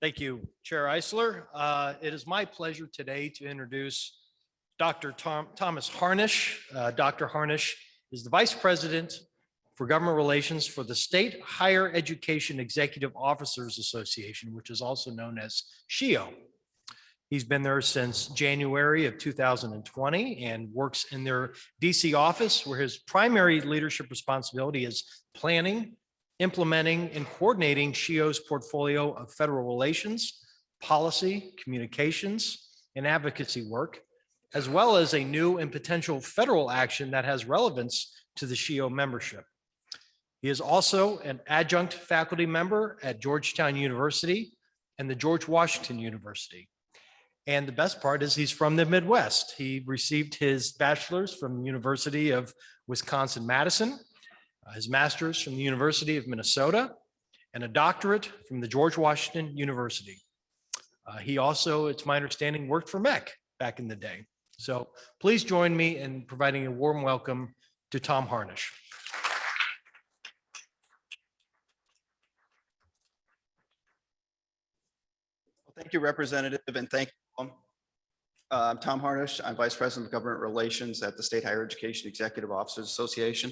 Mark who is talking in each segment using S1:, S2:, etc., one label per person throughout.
S1: Thank you, Chair Eisler. It is my pleasure today to introduce Dr. Thomas Harnisch. Dr. Harnisch is the Vice President for Government Relations for the State Higher Education Executive Officers Association, which is also known as SHEO. He's been there since January of 2020 and works in their DC office, where his primary leadership responsibility is planning, implementing, and coordinating SHEO's portfolio of federal relations, policy, communications, and advocacy work, as well as a new and potential federal action that has relevance to the SHEO membership. He is also an adjunct faculty member at Georgetown University and the George Washington University. And the best part is he's from the Midwest. He received his bachelor's from the University of Wisconsin-Madison, his master's from the University of Minnesota, and a doctorate from the George Washington University. He also, it's my understanding, worked for MEC back in the day. So please join me in providing a warm welcome to Tom Harnisch.
S2: Well, thank you, Representative, and thank you. I'm Tom Harnisch. I'm Vice President of Government Relations at the State Higher Education Executive Officers Association.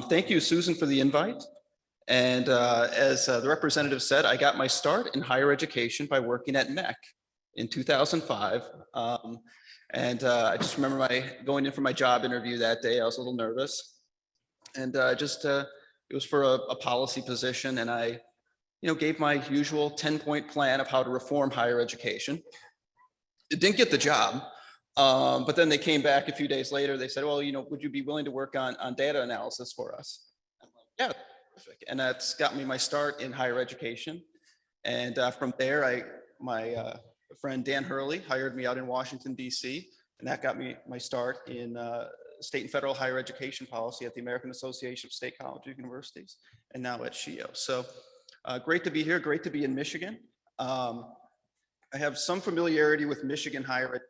S2: Thank you, Susan, for the invite. And as the representative said, I got my start in higher education by working at MEC in 2005. I just remember going in for my job interview that day. I was a little nervous, and it was for a policy position, and I gave my usual 10-point plan of how to reform higher education. It didn't get the job, but then they came back a few days later. They said, well, would you be willing to work on data analysis for us? I'm like, yeah, perfect. And that's got me my start in higher education. And from there, my friend Dan Hurley hired me out in Washington, D.C., and that got me my start in state and federal higher education policy at the American Association of State Colleges and Universities, and now at SHEO. So great to be here, great to be in Michigan. I have some familiarity with Michigan higher ed.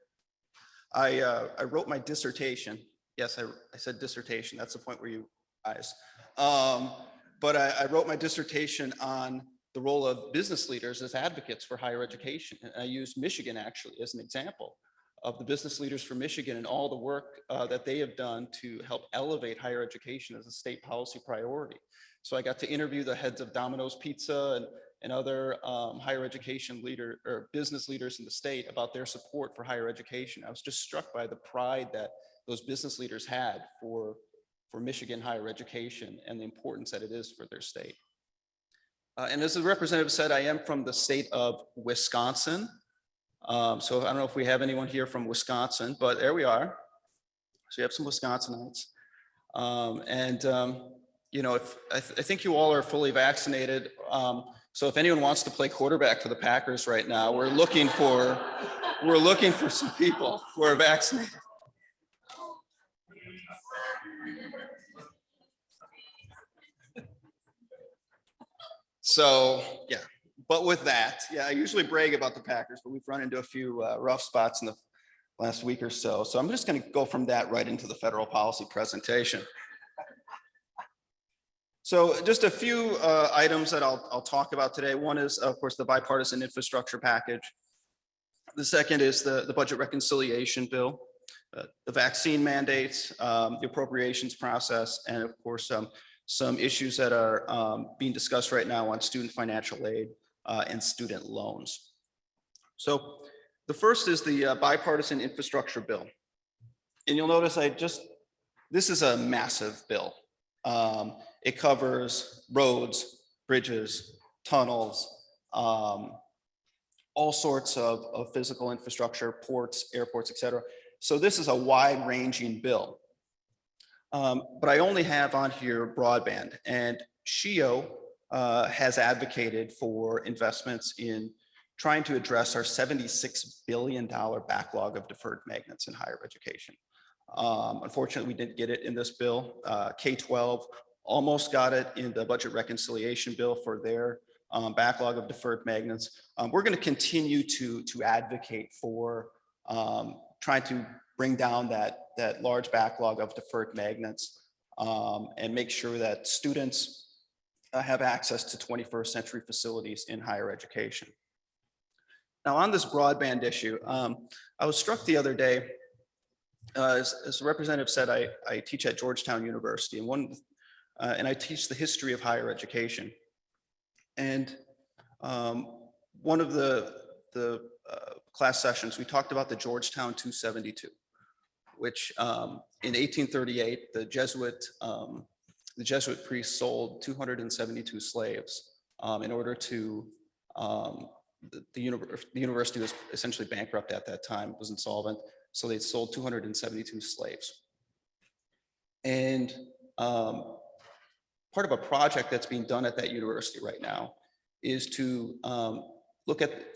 S2: I wrote my dissertation. Yes, I said dissertation. That's the point where you guys. But I wrote my dissertation on the role of business leaders as advocates for higher education. And I used Michigan actually as an example of the business leaders for Michigan and all the work that they have done to help elevate higher education as a state policy priority. So I got to interview the heads of Domino's Pizza and other higher education business leaders in the state about their support for higher education. I was just struck by the pride that those business leaders had for Michigan higher education and the importance that it is for their state. And as the representative said, I am from the state of Wisconsin. So I don't know if we have anyone here from Wisconsin, but there we are. So you have some Wisconsinites. I think you all are fully vaccinated. So if anyone wants to play quarterback for the Packers right now, we're looking for some people who are vaccinated. So yeah, but with that, yeah, I usually brag about the Packers, but we've run into a few rough spots in the last week or so. So I'm just going to go from that right into the federal policy presentation. So just a few items that I'll talk about today. One is, of course, the bipartisan infrastructure package. The second is the budget reconciliation bill, the vaccine mandates, the appropriations process, and of course, some issues that are being discussed right now on student financial aid and student loans. So the first is the bipartisan infrastructure bill. And you'll notice this is a massive bill. It covers roads, bridges, tunnels, all sorts of physical infrastructure, ports, airports, et cetera. So this is a wide-ranging bill. But I only have on here broadband, and SHEO has advocated for investments in trying to address our $76 billion backlog of deferred maintenance in higher education. Unfortunately, we didn't get it in this bill. K-12 almost got it in the budget reconciliation bill for their backlog of deferred maintenance. We're going to continue to advocate for trying to bring down that large backlog of deferred maintenance and make sure that students have access to 21st century facilities in higher education. Now, on this broadband issue, I was struck the other day, as the representative said, I teach at Georgetown University, and I teach the history of higher education. And one of the class sessions, we talked about the Georgetown 272, which in 1838, the Jesuit priests sold 272 slaves in order to, the university was essentially bankrupt at that time, was insolvent. So they sold 272 slaves. And part of a project that's being done at that university right now is to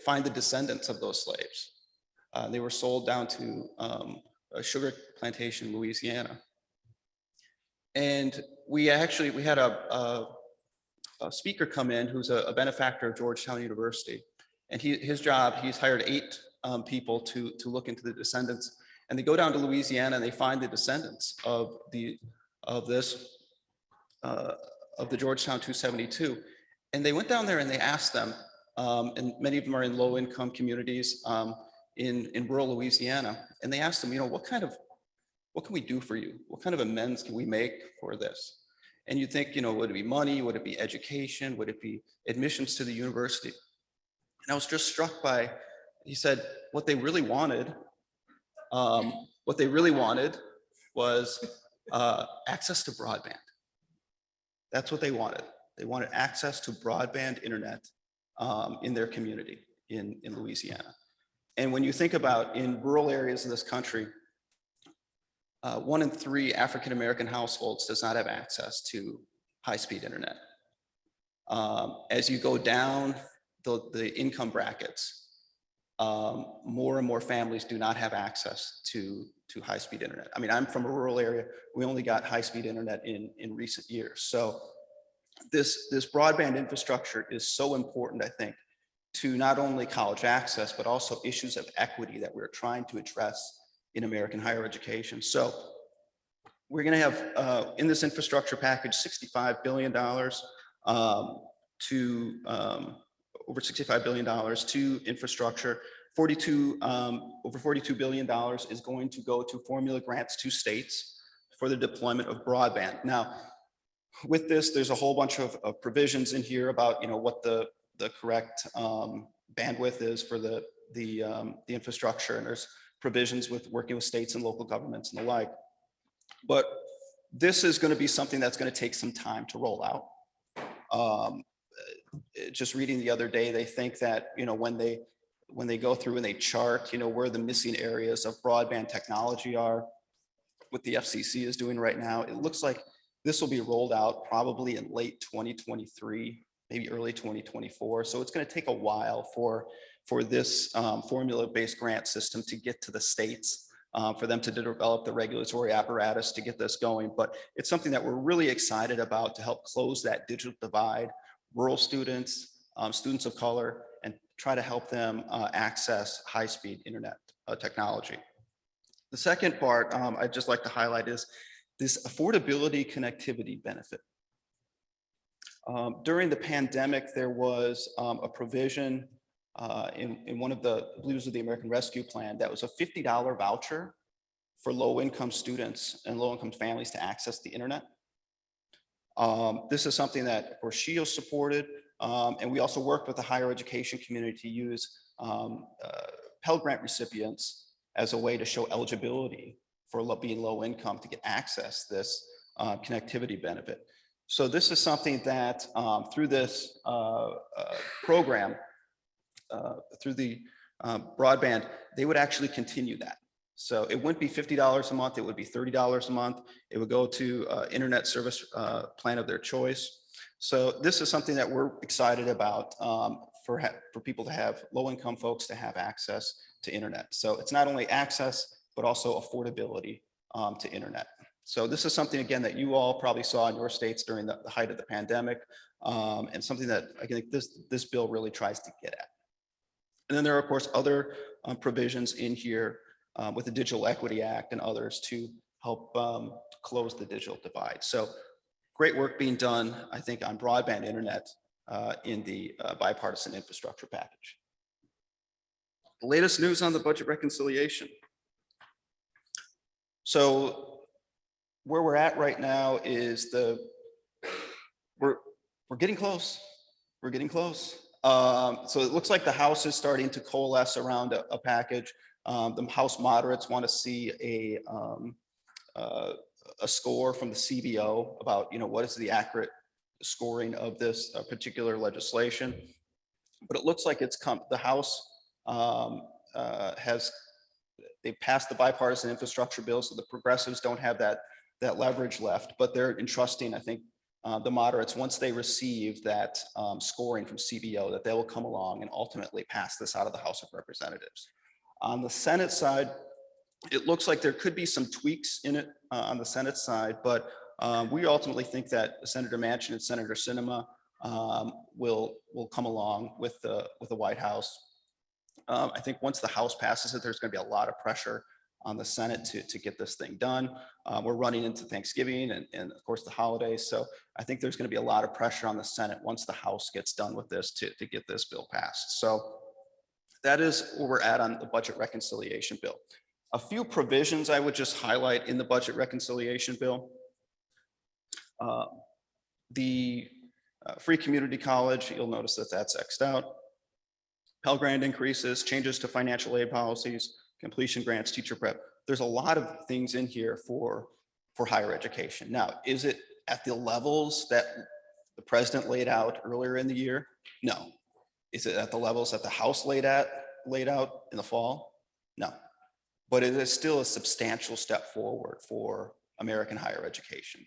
S2: find the descendants of those slaves. They were sold down to a sugar plantation in Louisiana. And we had a speaker come in who's a benefactor of Georgetown University. And his job, he's hired 8 people to look into the descendants. And they go down to Louisiana and they find the descendants of the Georgetown 272. And they went down there and they asked them, and many of them are in low-income communities in rural Louisiana. And they asked them, what can we do for you? What kind of amends can we make for this? And you think, would it be money? Would it be education? Would it be admissions to the university? And I was just struck by, he said, what they really wanted was access to broadband. That's what they wanted. They wanted access to broadband internet in their community in Louisiana. And when you think about in rural areas of this country, 1 in 3 African-American households does not have access to high-speed internet. As you go down the income brackets, more and more families do not have access to high-speed internet. I mean, I'm from a rural area. We only got high-speed internet in recent years. So this broadband infrastructure is so important, I think, to not only college access, but also issues of equity that we're trying to address in American higher education. So we're going to have in this infrastructure package $65 billion over $65 billion to infrastructure. Over $42 billion is going to go to formula grants to states for the deployment of broadband. Now, with this, there's a whole bunch of provisions in here about what the correct bandwidth is for the infrastructure, and there's provisions with working with states and local governments and the like. But this is going to be something that's going to take some time to roll out. Just reading the other day, they think that when they go through and they chart where the missing areas of broadband technology are, what the FCC is doing right now, it looks like this will be rolled out probably in late 2023, maybe early 2024. So it's going to take a while for this formula-based grant system to get to the states, for them to develop the regulatory apparatus to get this going. But it's something that we're really excited about to help close that digital divide, rural students, students of color, and try to help them access high-speed internet technology. The second part I'd just like to highlight is this affordability connectivity benefit. During the pandemic, there was a provision in one of the, I believe it was the American Rescue Plan, that was a $50 voucher for low-income students and low-income families to access the internet. This is something that, of course, SHIO supported, and we also worked with the higher education community to use Pell Grant recipients as a way to show eligibility for being low income to get access this connectivity benefit. So this is something that through this program, through the broadband, they would actually continue that. So it wouldn't be $50 a month, it would be $30 a month. It would go to internet service plan of their choice. So this is something that we're excited about for people to have, low-income folks to have access to internet. So it's not only access, but also affordability to internet. So this is something, again, that you all probably saw in your states during the height of the pandemic, and something that I think this bill really tries to get at. And then there are, of course, other provisions in here with the Digital Equity Act and others to help close the digital divide. So great work being done, I think, on broadband internet in the bipartisan infrastructure package. The latest news on the budget reconciliation. So where we're at right now is we're getting close. We're getting close. So it looks like the House is starting to coalesce around a package. The House moderates want to see a score from the CBO about, what is the accurate scoring of this particular legislation. But it looks like the House they passed the bipartisan infrastructure bill, so the progressives don't have that leverage left, but they're entrusting, I think, the moderates, once they receive that scoring from CBO, that they will come along and ultimately pass this out of the House of Representatives. On the Senate side, it looks like there could be some tweaks in it on the Senate side, but we ultimately think that Senator Manchin and Senator Sinema will come along with the White House. I think once the House passes it, there's going to be a lot of pressure on the Senate to get this thing done. We're running into Thanksgiving and of course the holidays. So I think there's going to be a lot of pressure on the Senate once the House gets done with this to get this bill passed. So that is where we're at on the budget reconciliation bill. A few provisions I would just highlight in the budget reconciliation bill. The free community college, you'll notice that that's X'd out. Pell Grant increases, changes to financial aid policies, completion grants, teacher prep. There's a lot of things in here for higher education. Now, is it at the levels that the president laid out earlier in the year? No. Is it at the levels that the House laid out in the fall? No. But it is still a substantial step forward for American higher education.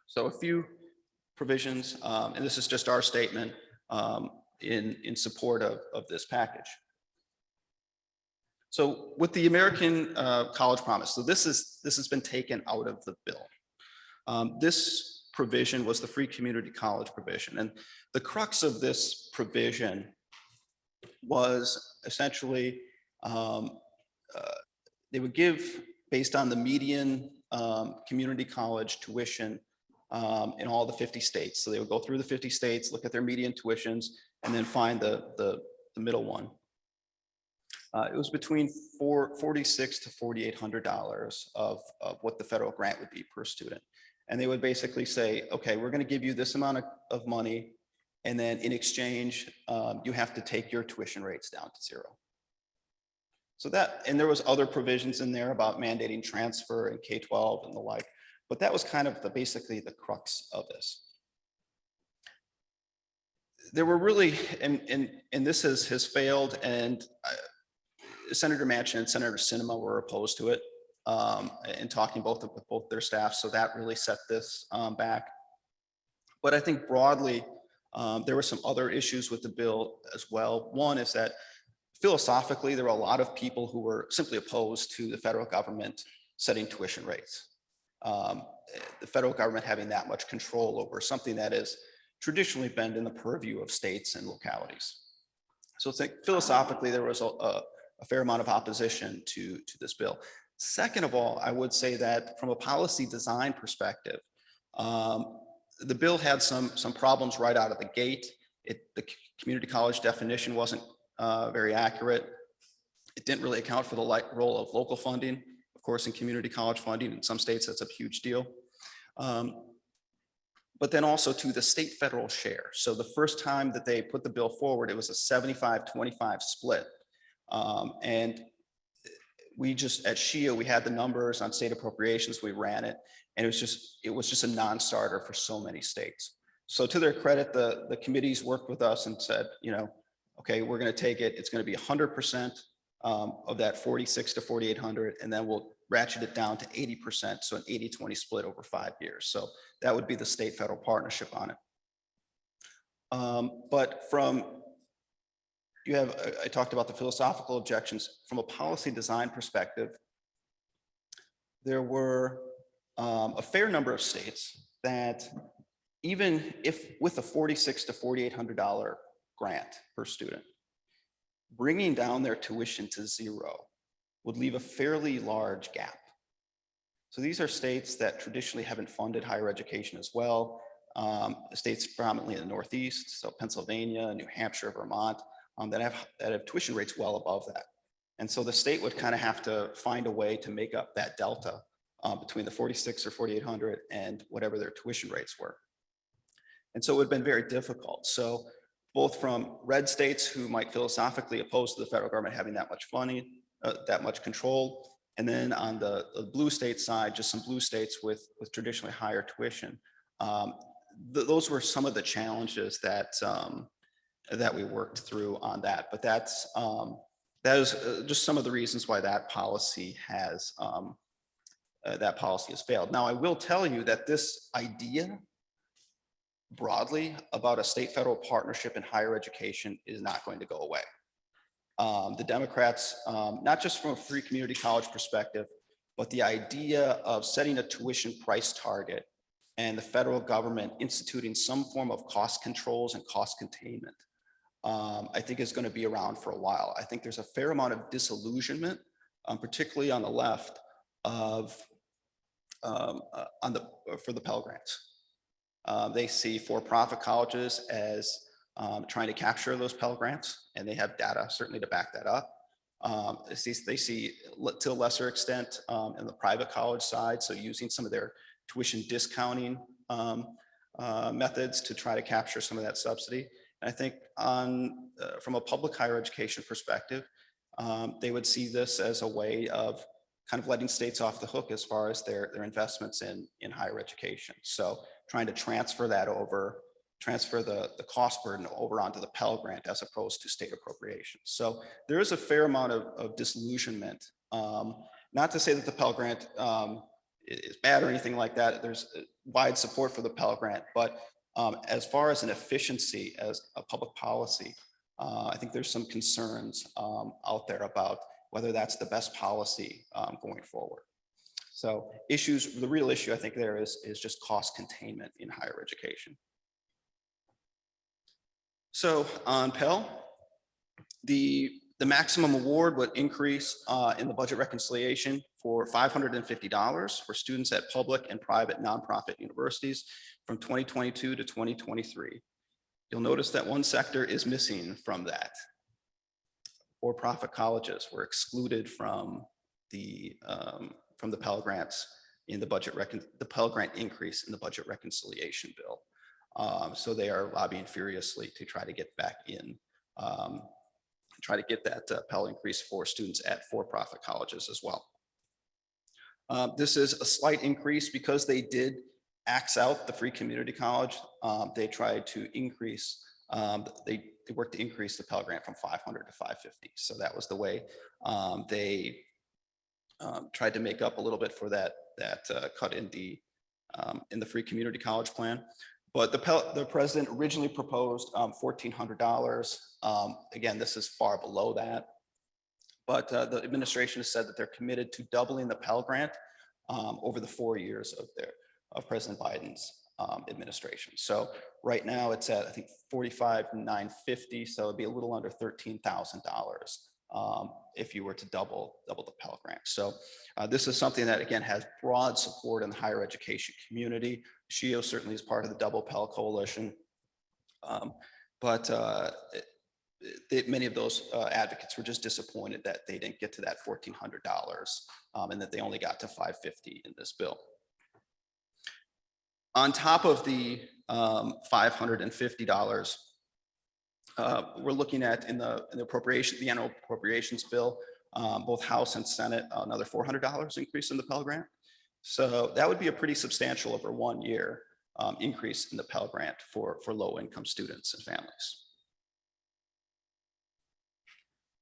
S2: So a few provisions, and this is just our statement in support of this package. So with the American College Promise, so this has been taken out of the bill. This provision was the free community college provision, and the crux of this provision was essentially they would give, based on the median community college tuition in all the 50 states. So they would go through the 50 states, look at their median tuitions, and then find the middle one. It was between $4,600 to $4,800 of what the federal grant would be per student. And they would basically say, okay, we're going to give you this amount of money, and then in exchange, you have to take your tuition rates down to zero. So that, and there was other provisions in there about mandating transfer in K-12 and the like, but that was kind of basically the crux of this. There were really, and this has failed, and Senator Manchin and Senator Sinema were opposed to it and talking with both their staffs. So that really set this back. But I think broadly, there were some other issues with the bill as well. One is that philosophically, there were a lot of people who were simply opposed to the federal government setting tuition rates. The federal government having that much control over something that has traditionally been in the purview of states and localities. So I think philosophically, there was a fair amount of opposition to this bill. Second of all, I would say that from a policy design perspective, the bill had some problems right out of the gate. The community college definition wasn't very accurate. It didn't really account for the role of local funding. Of course, in community college funding, in some states, that's a huge deal. But then also to the state federal share. So the first time that they put the bill forward, it was a 75-25 split. And we just, at SHIA, we had the numbers on state appropriations, we ran it, and it was just a non-starter for so many states. So to their credit, the committees worked with us and said, okay, we're going to take it. It's going to be 100% of that 46 to 4,800, and then we'll ratchet it down to 80%. So an 80-20 split over 5 years. So that would be the state federal partnership on it. But I talked about the philosophical objections. From a policy design perspective, there were a fair number of states that even if with a $4,600 to $4,800 grant per student, bringing down their tuition to zero would leave a fairly large gap. So these are states that traditionally haven't funded higher education as well. States predominantly in the Northeast, so Pennsylvania, New Hampshire, Vermont, that have tuition rates well above that. And so the state would kind of have to find a way to make up that delta between the 46 or 4,800 and whatever their tuition rates were. And so it would have been very difficult. So both from red states who might philosophically oppose to the federal government having that much money, that much control, and then on the blue state side, just some blue states with traditionally higher tuition. Those were some of the challenges that that we worked through on that. But that is just some of the reasons why that policy has failed. Now, I will tell you that this idea broadly about a state-federal partnership in higher education is not going to go away. The Democrats, not just from a free community college perspective, but the idea of setting a tuition price target and the federal government instituting some form of cost controls and cost containment, I think is going to be around for a while. I think there's a fair amount of disillusionment, particularly on the left, for the Pell Grants. They see for-profit colleges as trying to capture those Pell Grants, and they have data certainly to back that up. They see to a lesser extent in the private college side, so using some of their tuition discounting methods to try to capture some of that subsidy. And I think from a public higher education perspective, they would see this as a way of kind of letting states off the hook as far as their investments in higher education. So trying to transfer the cost burden over onto the Pell Grant as opposed to state appropriations. So there is a fair amount of disillusionment. Not to say that the Pell Grant is bad or anything like that. There's wide support for the Pell Grant, but as far as an efficiency as a public policy, I think there's some concerns out there about whether that's the best policy going forward. So the real issue I think there is just cost containment in higher education. So on Pell, the maximum award would increase in the budget reconciliation for $550 for students at public and private nonprofit universities from 2022 to 2023. You'll notice that one sector is missing from that. For-profit colleges were excluded from the Pell Grants in the Pell Grant increase in the budget reconciliation bill. So they are lobbying furiously to try to get back in, try to get that Pell increase for students at for-profit colleges as well. This is a slight increase because they did axe out the free community college. They tried to increase, they worked to increase the Pell Grant from 500 to 550. So that was the way they tried to make up a little bit for that cut in the free community college plan. But the president originally proposed $1,400. Again, this is far below that. But the administration has said that they're committed to doubling the Pell Grant over the 4 years of President Biden's administration. So right now it's at, I think, $45,950. So it'd be a little under $13,000 if you were to double the Pell Grant. So this is something that, again, has broad support in the higher education community. SHEO certainly is part of the Double Pell Coalition. Many of those advocates were just disappointed that they didn't get to that $1,400 and that they only got to $550 in this bill. On top of the $550, we're looking at in the annual appropriations bill, both House and Senate, another $400 increase in the Pell Grant. So that would be a pretty substantial over 1 year increase in the Pell Grant for low-income students and families.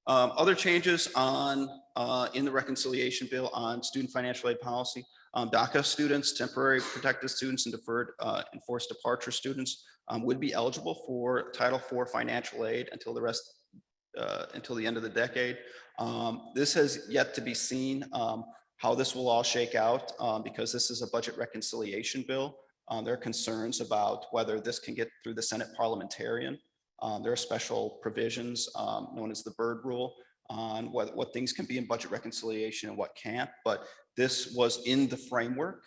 S2: Other changes in the reconciliation bill on student financial aid policy. DACA students, temporary protected students, and deferred enforced departure students would be eligible for Title IV financial aid until the end of the decade. This has yet to be seen how this will all shake out because this is a budget reconciliation bill. There are concerns about whether this can get through the Senate parliamentarian. There are special provisions known as the Byrd Rule on what things can be in budget reconciliation and what can't. But this was in the framework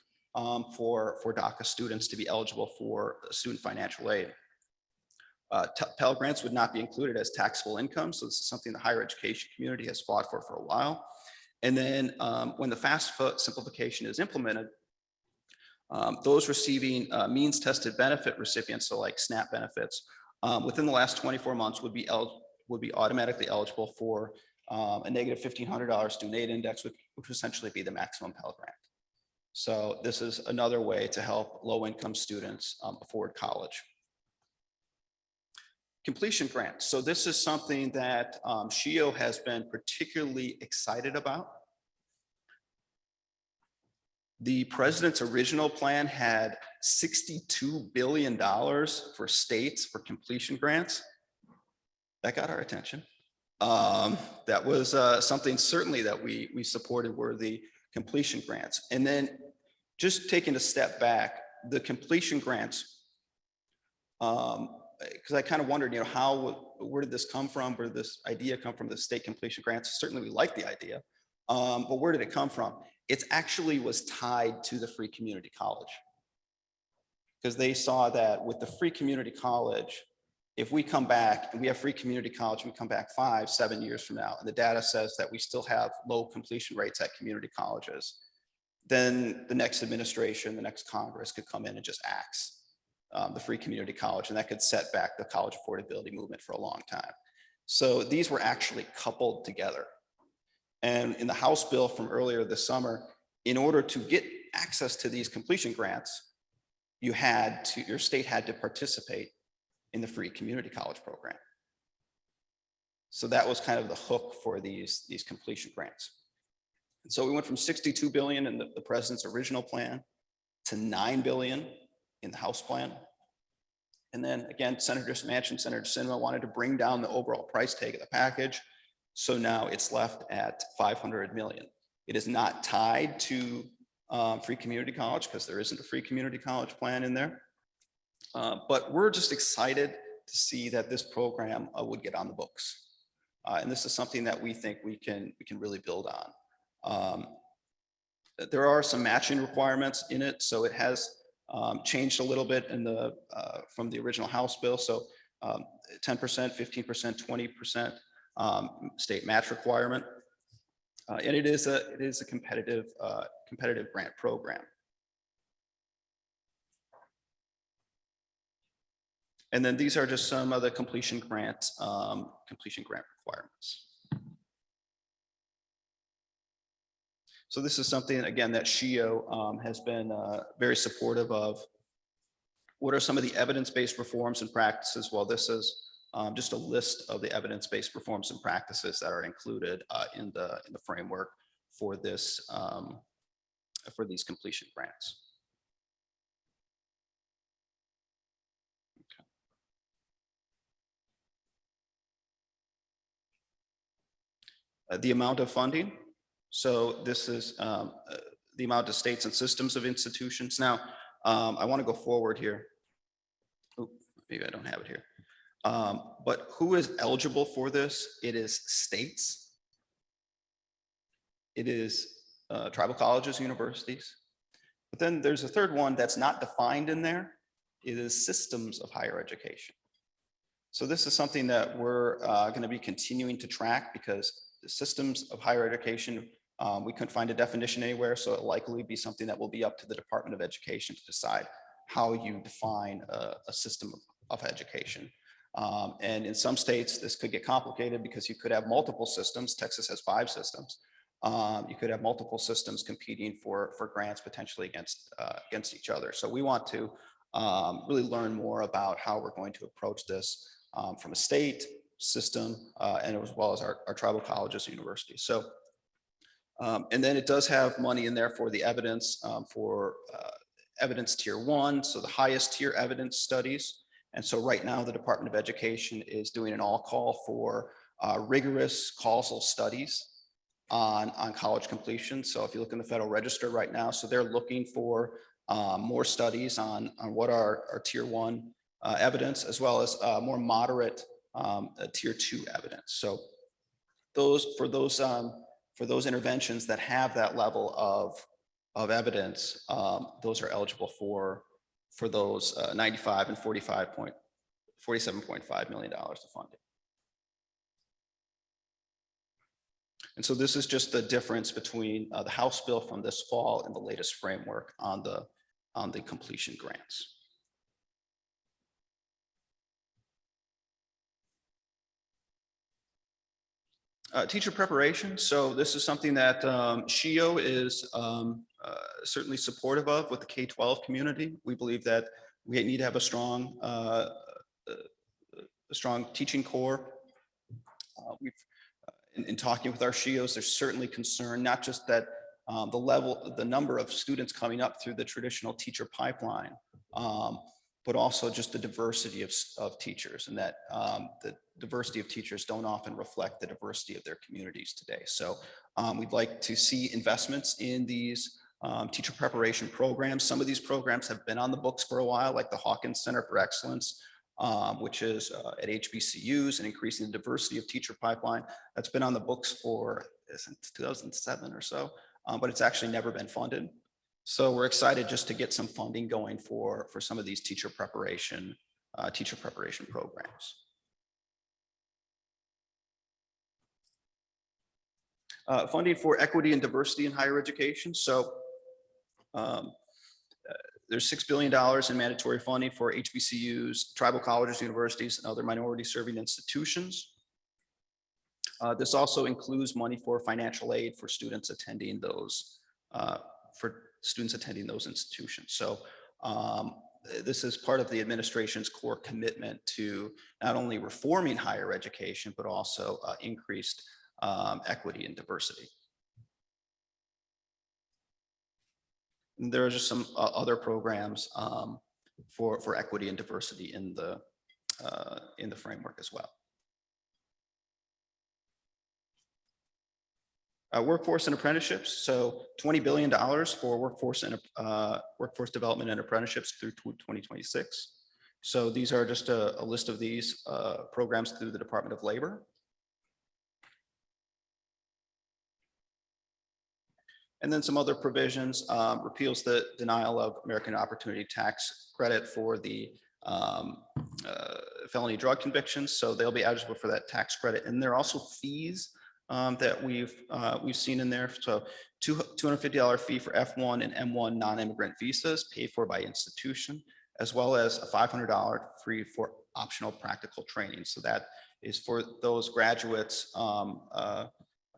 S2: for DACA students to be eligible for student financial aid. Pell Grants would not be included as taxable income. So this is something the higher education community has fought for a while. And then when the FAFSA simplification is implemented, those receiving means tested benefit recipients, so like SNAP benefits, within the last 24 months would be automatically eligible for a negative $1,500 student aid index, which would essentially be the maximum Pell Grant. So this is another way to help low-income students afford college. Completion grants. So this is something that SHIO has been particularly excited about. The president's original plan had $62 billion for states for completion grants. That got our attention. That was something certainly that we supported, were the completion grants. And then just taking a step back, the completion grants, because I kind of wondered, where did this come from? Where did this idea come from, the state completion grants? Certainly we like the idea, but where did it come from? It actually was tied to the free community college, because they saw that with the free community college, if we come back and we have free community college, and we come back 5-7 years from now, and the data says that we still have low completion rates at community colleges, then the next administration, the next Congress could come in and just axe the free community college, and that could set back the college affordability movement for a long time. So these were actually coupled together. And in the House bill from earlier this summer, in order to get access to these completion grants, your state had to participate in the free community college program. So that was kind of the hook for these completion grants. And so we went from $62 billion in the president's original plan to $9 billion in the House plan. And then again, Senator Manchin, Senator Sinema wanted to bring down the overall price tag of the package. So now it's left at $500 million. It is not tied to free community college, because there isn't a free community college plan in there. But we're just excited to see that this program would get on the books. And this is something that we think we can really build on. There are some matching requirements in it, so it has changed a little bit in from the original House bill. So 10%, 15%, 20% state match requirement, and it is a competitive grant program. And then these are just some of the completion grant requirements. So this is something, again, that SHIO has been very supportive of. What are some of the evidence-based reforms and practices? Well, this is just a list of the evidence-based reforms and practices that are included in the framework for this for these completion grants. Okay. The amount of funding. So this is the amount of states and systems of institutions. Now, I want to go forward here. Oh, maybe I don't have it here. But who is eligible for this? It is states. It is tribal colleges, universities. But then there's a third one that's not defined in there. It is systems of higher education. So this is something that we're going to be continuing to track, because the systems of higher education, we couldn't find a definition anywhere, so it'll likely be something that will be up to the Department of Education to decide how you define a system of education. And in some states, this could get complicated, because you could have multiple systems. Texas has 5 systems. You could have multiple systems competing for grants potentially against each other. So we want to really learn more about how we're going to approach this from a state system and as well as our tribal colleges and universities. So, and then it does have money in there for the evidence for evidence tier 1, so the highest tier evidence studies. And so right now the Department of Education is doing an all call for rigorous causal studies on college completion. So if you look in the Federal Register right now, so they're looking for more studies on what are our tier 1 evidence, as well as more moderate tier 2 evidence. So for those interventions that have that level of evidence, those are eligible for those 95 and 45 point $47.5 million of funding. And so this is just the difference between the House bill from this fall and the latest framework on the completion grants. Teacher preparation. So this is something that SHIO is certainly supportive of with the K-12 community. We believe that we need to have a strong teaching core. In talking with our SHIOs, there's certainly concern, not just that the number of students coming up through the traditional teacher pipeline, but also just the diversity of teachers, and that the diversity of teachers don't often reflect the diversity of their communities today. So we'd like to see investments in these teacher preparation programs. Some of these programs have been on the books for a while, like the Hawkins Center for Excellence, which is at HBCUs and increasing the diversity of teacher pipeline. That's been on the books for since 2007 or so, but it's actually never been funded. So we're excited just to get some funding going for some of these teacher preparation programs. Funding for equity and diversity in higher education. So there's $6 billion in mandatory funding for HBCUs, tribal colleges, universities, and other minority serving institutions. This also includes money for financial aid for students attending those institutions. So this is part of the administration's core commitment to not only reforming higher education, but also increased equity and diversity. And there are just some other programs for equity and diversity in the framework as well. Workforce and apprenticeships. So $20 billion for workforce development and apprenticeships through 2026. So these are just a list of these programs through the Department of Labor. And then some other provisions, repeals the denial of American Opportunity Tax Credit for the felony drug convictions. So they'll be eligible for that tax credit. And there are also fees that we've seen in there. So $250 fee for F1 and M1 non-immigrant visas paid for by institution, as well as a $500 fee for optional practical training. So that is for those graduates,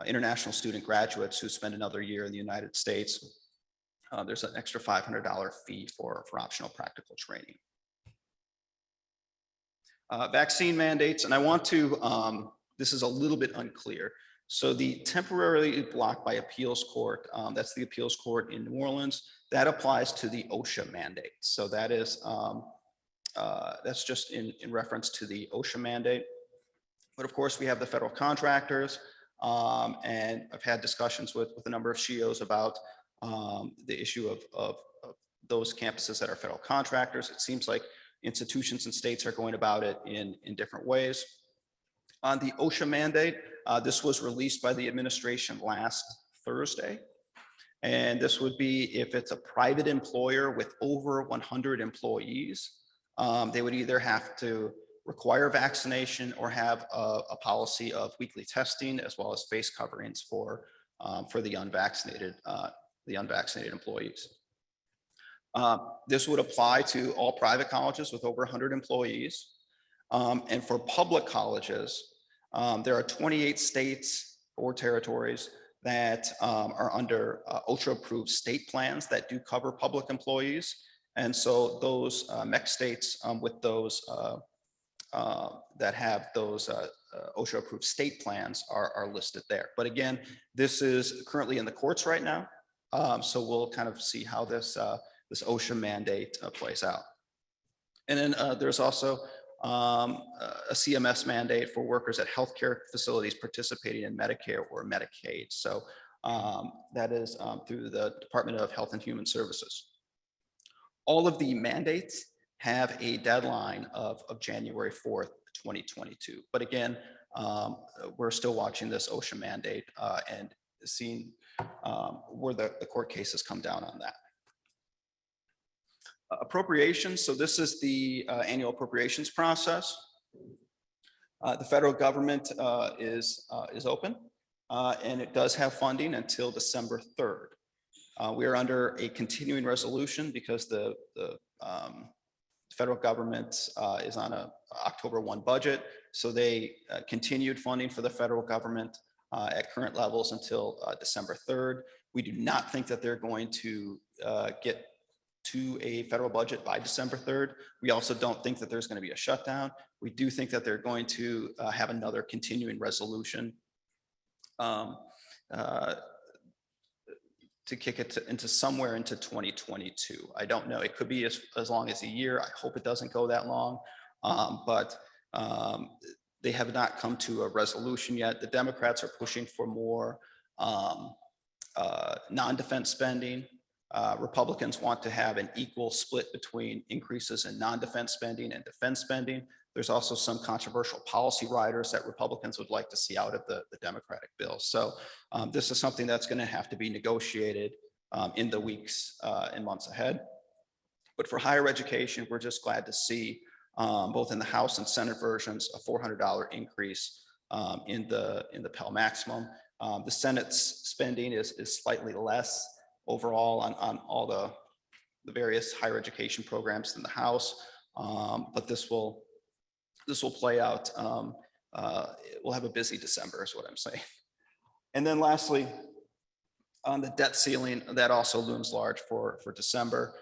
S2: international student graduates who spend another year in the United States. There's an extra $500 fee for optional practical training. Vaccine mandates, and I want to, this is a little bit unclear. So the temporarily blocked by appeals court, that's the appeals court in New Orleans, that applies to the OSHA mandate. So that is, that's just in reference to the OSHA mandate. But of course we have the federal contractors, and I've had discussions with a number of SHIOs about the issue of those campuses that are federal contractors. It seems like institutions and states are going about it in different ways. On the OSHA mandate, this was released by the administration last Thursday. And this would be if it's a private employer with over 100 employees, they would either have to require vaccination or have a policy of weekly testing, as well as face coverings for the unvaccinated employees. This would apply to all private colleges with over 100 employees. And for public colleges, there are 28 states or territories that are under OSHA-approved state plans that do cover public employees. And so those MEC states with those that have those OSHA-approved state plans are listed there. But again, this is currently in the courts right now. So we'll kind of see how this OSHA mandate plays out. And then there's also a CMS mandate for workers at healthcare facilities participating in Medicare or Medicaid. So that is through the Department of Health and Human Services. All of the mandates have a deadline of January 4th, 2022. But again, we're still watching this OSHA mandate and seeing where the court cases come down on that. Appropriations. So this is the annual appropriations process. The federal government is open, and it does have funding until December 3rd. We are under a continuing resolution because the federal government is on a October 1 budget. So they continued funding for the federal government at current levels until December 3rd. We do not think that they're going to get to a federal budget by December 3rd. We also don't think that there's going to be a shutdown. We do think that they're going to have another continuing resolution to kick it into somewhere into 2022. I don't know. It could be as long as a year. I hope it doesn't go that long, but they have not come to a resolution yet. The Democrats are pushing for more non-defense spending. Republicans want to have an equal split between increases in non-defense spending and defense spending. There's also some controversial policy riders that Republicans would like to see out of the Democratic bill. So this is something that's going to have to be negotiated in the weeks and months ahead. But for higher education, we're just glad to see both in the House and Senate versions a $400 increase in the Pell Maximum. The Senate's spending is slightly less overall on all the various higher education programs in the House, but this will play out. We'll have a busy December is what I'm saying. And then lastly, on the debt ceiling, that also looms large for December.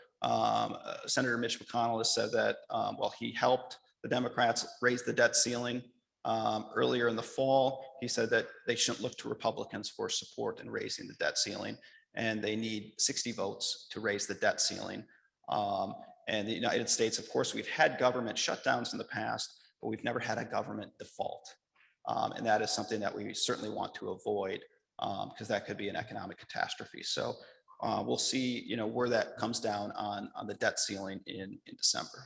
S2: Senator Mitch McConnell has said that while he helped the Democrats raise the debt ceiling earlier in the fall, he said that they shouldn't look to Republicans for support in raising the debt ceiling, and they need 60 votes to raise the debt ceiling. And the United States, of course, we've had government shutdowns in the past, but we've never had a government default. And that is something that we certainly want to avoid because that could be an economic catastrophe. So we'll see, where that comes down on the debt ceiling in December.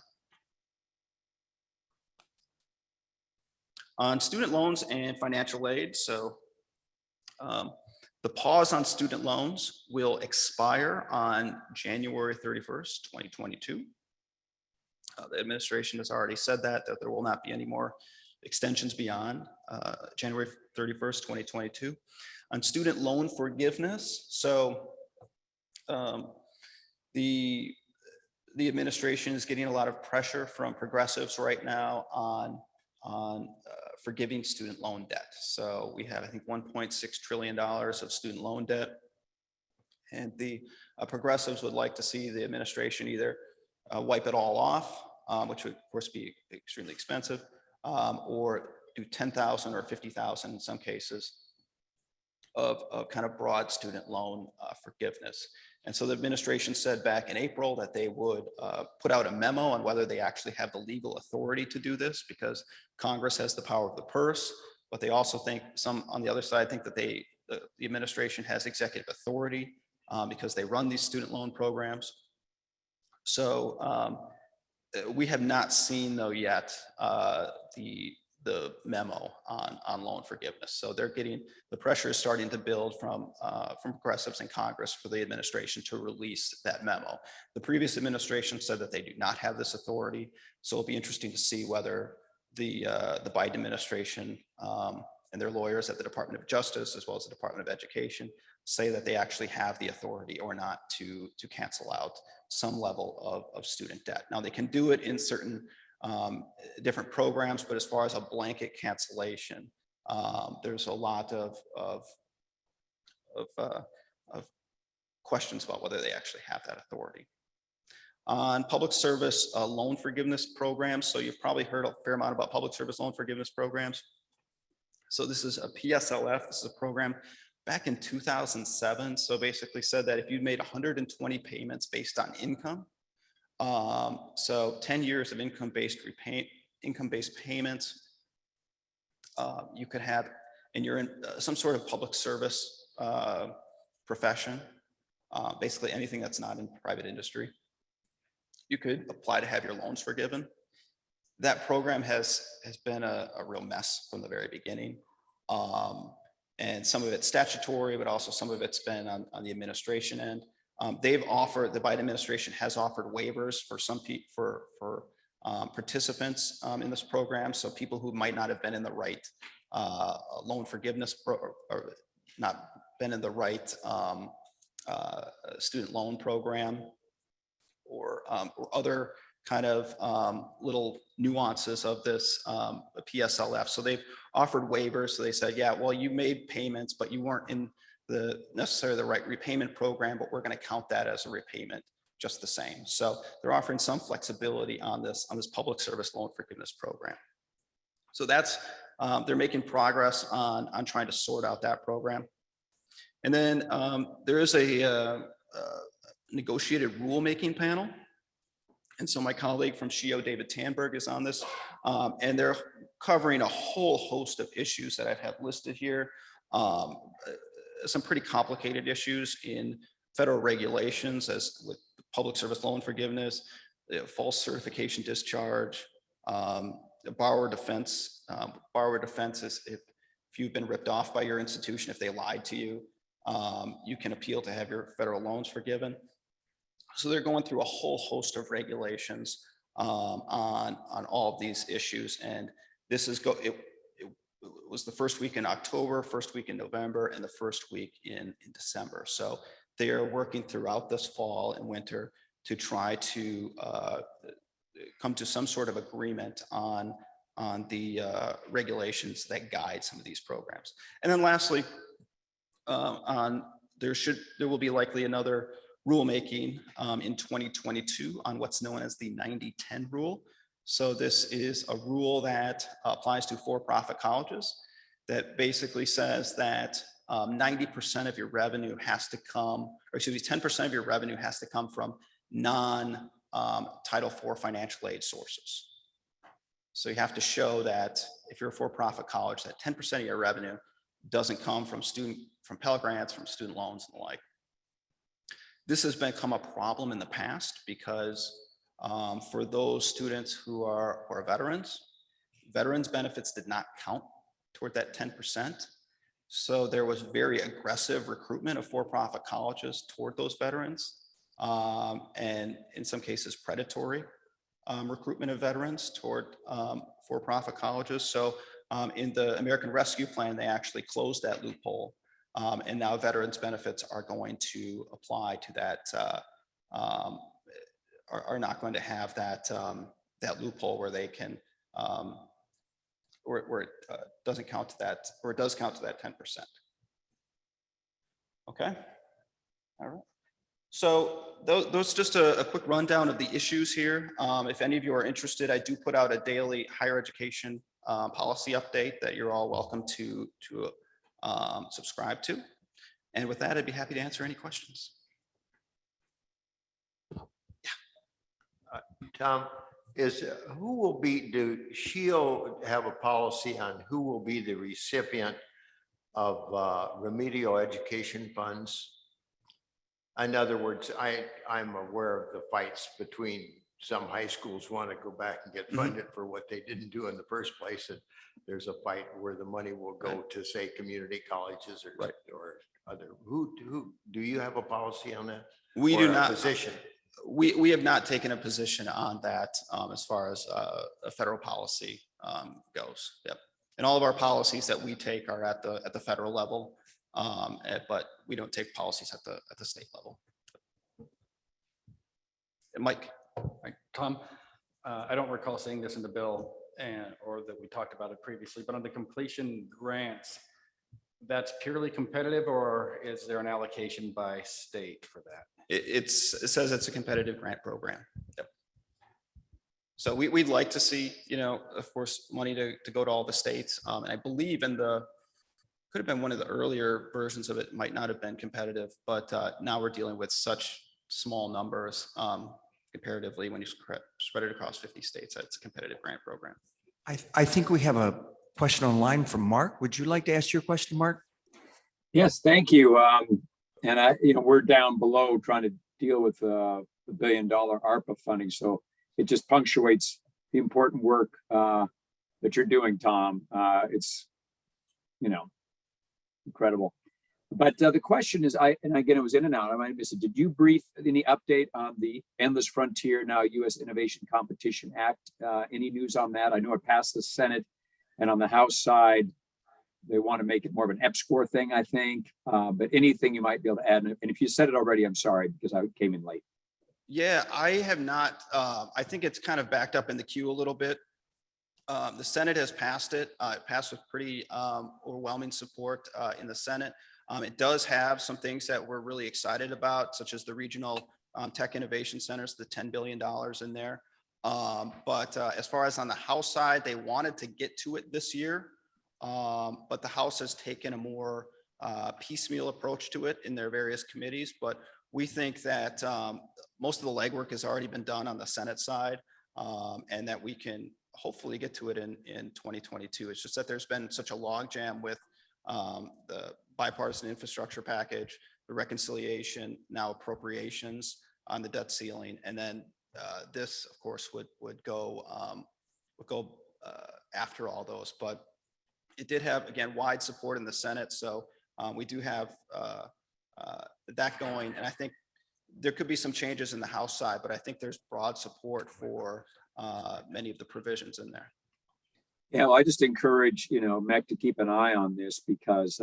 S2: On student loans and financial aid, so the pause on student loans will expire on January 31st, 2022. The administration has already said that there will not be any more extensions beyond January 31st, 2022. On student loan forgiveness, so the administration is getting a lot of pressure from progressives right now on forgiving student loan debt. So we have, I think, $1.6 trillion of student loan debt. And the progressives would like to see the administration either wipe it all off, which would, of course, be extremely expensive, or do 10,000 or 50,000 in some cases of kind of broad student loan forgiveness. And so the administration said back in April that they would put out a memo on whether they actually have the legal authority to do this, because Congress has the power of the purse, but they also think some on the other side think that the administration has executive authority because they run these student loan programs. So we have not seen though yet the memo on loan forgiveness. So they're getting, the pressure is starting to build from progressives in Congress for the administration to release that memo. The previous administration said that they do not have this authority. So it'll be interesting to see whether the Biden administration and their lawyers at the Department of Justice, as well as the Department of Education, say that they actually have the authority or not to cancel out some level of student debt. Now they can do it in certain different programs, but as far as a blanket cancellation, there's a lot of questions about whether they actually have that authority. On public service loan forgiveness programs, so you've probably heard a fair amount about public service loan forgiveness programs. So this is a PSLF. This is a program back in 2007. So basically said that if you made 120 payments based on income, so 10 years of income-based payments, you could have, and you're in some sort of public service profession, basically anything that's not in private industry, you could apply to have your loans forgiven. That program has been a real mess from the very beginning. And some of it's statutory, but also some of it's been on the administration end. They've offered, the Biden administration has offered waivers for some people, for participants in this program. So people who might not have been in the right loan forgiveness or not been in the right student loan program, or other kind of little nuances of this PSLF. So they've offered waivers. So they said, yeah, well, you made payments, but you weren't in necessarily the right repayment program, but we're going to count that as a repayment just the same. So they're offering some flexibility on this public service loan forgiveness program. So that's, they're making progress on trying to sort out that program. And then there is a negotiated rulemaking panel. And so my colleague from SHIO, David Tanberg, is on this, and they're covering a whole host of issues that I have listed here. Some pretty complicated issues in federal regulations, as with public service loan forgiveness, false certification discharge, borrower defense. Borrower defense is if you've been ripped off by your institution, if they lied to you, you can appeal to have your federal loans forgiven. So they're going through a whole host of regulations on all of these issues. And this is it was the first week in October, first week in November, and the first week in December. So they are working throughout this fall and winter to try to come to some sort of agreement on the regulations that guide some of these programs. And then lastly, there will be likely another rulemaking in 2022 on what's known as the 90-10 rule. So this is a rule that applies to for-profit colleges that basically says that 90% of your revenue has to come, or excuse me, 10% of your revenue has to come from non-Title IV financial aid sources. So you have to show that if you're a for-profit college, that 10% of your revenue doesn't come from Pell Grants, from student loans and the like. This has become a problem in the past because for those students who are veterans benefits did not count toward that 10%. So there was very aggressive recruitment of for-profit colleges toward those veterans, and in some cases predatory recruitment of veterans toward for-profit colleges. So in the American Rescue Plan, they actually closed that loophole. And now veterans benefits are going to apply to that, are not going to have that that loophole where they can, where it doesn't count to that, or it does count to that 10%. Okay, all right. So those just a quick rundown of the issues here. If any of you are interested, I do put out a daily higher education policy update that you're all welcome to subscribe to. And with that, I'd be happy to answer any questions.
S3: Tom, who will be, do SHIO have a policy on who will be the recipient of remedial education funds? In other words, I'm aware of the fights between some high schools want to go back and get funded for what they didn't do in the first place. And there's a fight where the money will go to, say, community colleges or other. Who do you have a policy on that?
S2: We do not.
S3: Position.
S2: We have not taken a position on that as far as a federal policy goes. Yep. And all of our policies that we take are at the federal level, but we don't take policies at the state level. And Mike.
S4: Right. Tom, I don't recall seeing this in the bill or that we talked about it previously, but on the completion grants, that's purely competitive, or is there an allocation by state for that?
S2: It says it's a competitive grant program. Yep. So we'd like to see, of course, money to go to all the states. And I believe could have been one of the earlier versions of it, might not have been competitive, but now we're dealing with such small numbers comparatively when you spread it across 50 states. It's a competitive grant program.
S5: I think we have a question online from Mark. Would you like to ask your question, Mark?
S6: Yes, thank you. And we're down below trying to deal with the $1 billion ARPA funding. So it just punctuates the important work that you're doing, Tom. It's, incredible. But the question is, and again, it was in and out. I might have missed it. Did you brief any update on the Endless Frontier, now U.S. Innovation Competition Act? Any news on that? I know it passed the Senate, and on the House side, they want to make it more of an EPSCoR thing, I think. But anything you might be able to add? And if you said it already, I'm sorry, because I came in late.
S2: Yeah, I have not. I think it's kind of backed up in the queue a little bit. The Senate has passed it. It passed with pretty overwhelming support in the Senate. It does have some things that we're really excited about, such as the regional tech innovation centers, the $10 billion in there. But as far as on the House side, they wanted to get to it this year, but the House has taken a more piecemeal approach to it in their various committees. But we think that most of the legwork has already been done on the Senate side, and that we can hopefully get to it in 2022. It's just that there's been such a logjam with the bipartisan infrastructure package, the reconciliation, now appropriations on the debt ceiling, and then this, of course, would go after all those. But it did have, again, wide support in the Senate, so we do have that going. And I think there could be some changes in the House side, but I think there's broad support for many of the provisions in there.
S6: Yeah, well, I just encourage, MEC to keep an eye on this because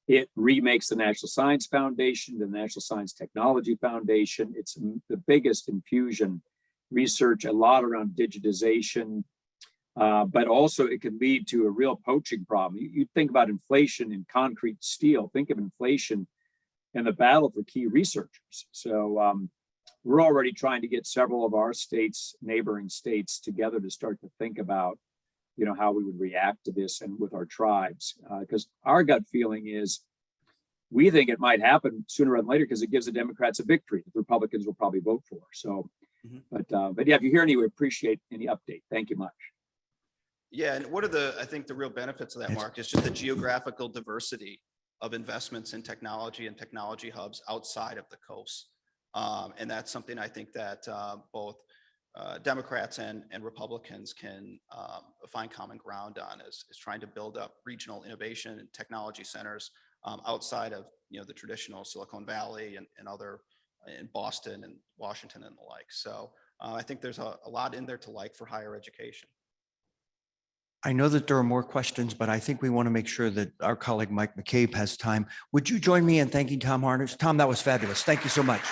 S6: it remakes the National Science Foundation, the National Science Technology Foundation. It's the biggest infusion research, a lot around digitization, but also it can lead to a real poaching problem. You think about inflation in concrete steel, think of inflation and the battle for key researchers. So we're already trying to get several of our states, neighboring states, together to start to think about how we would react to this and with our tribes, because our gut feeling is we think it might happen sooner rather than later because it gives the Democrats a victory that the Republicans will probably vote for. So, but yeah, if you hear any, we appreciate any update. Thank you much.
S2: Yeah, and what are I think the real benefits of that, Mark, is just the geographical diversity of investments in technology and technology hubs outside of the coast. And that's something I think that both Democrats and Republicans can find common ground on, is trying to build up regional innovation and technology centers outside of the traditional Silicon Valley and other in Boston and Washington and the like. So I think there's a lot in there to like for higher education.
S5: I know that there are more questions, but I think we want to make sure that our colleague Mike McCabe has time. Would you join me in thanking Tom Harnisch? Tom, that was fabulous. Thank you so much.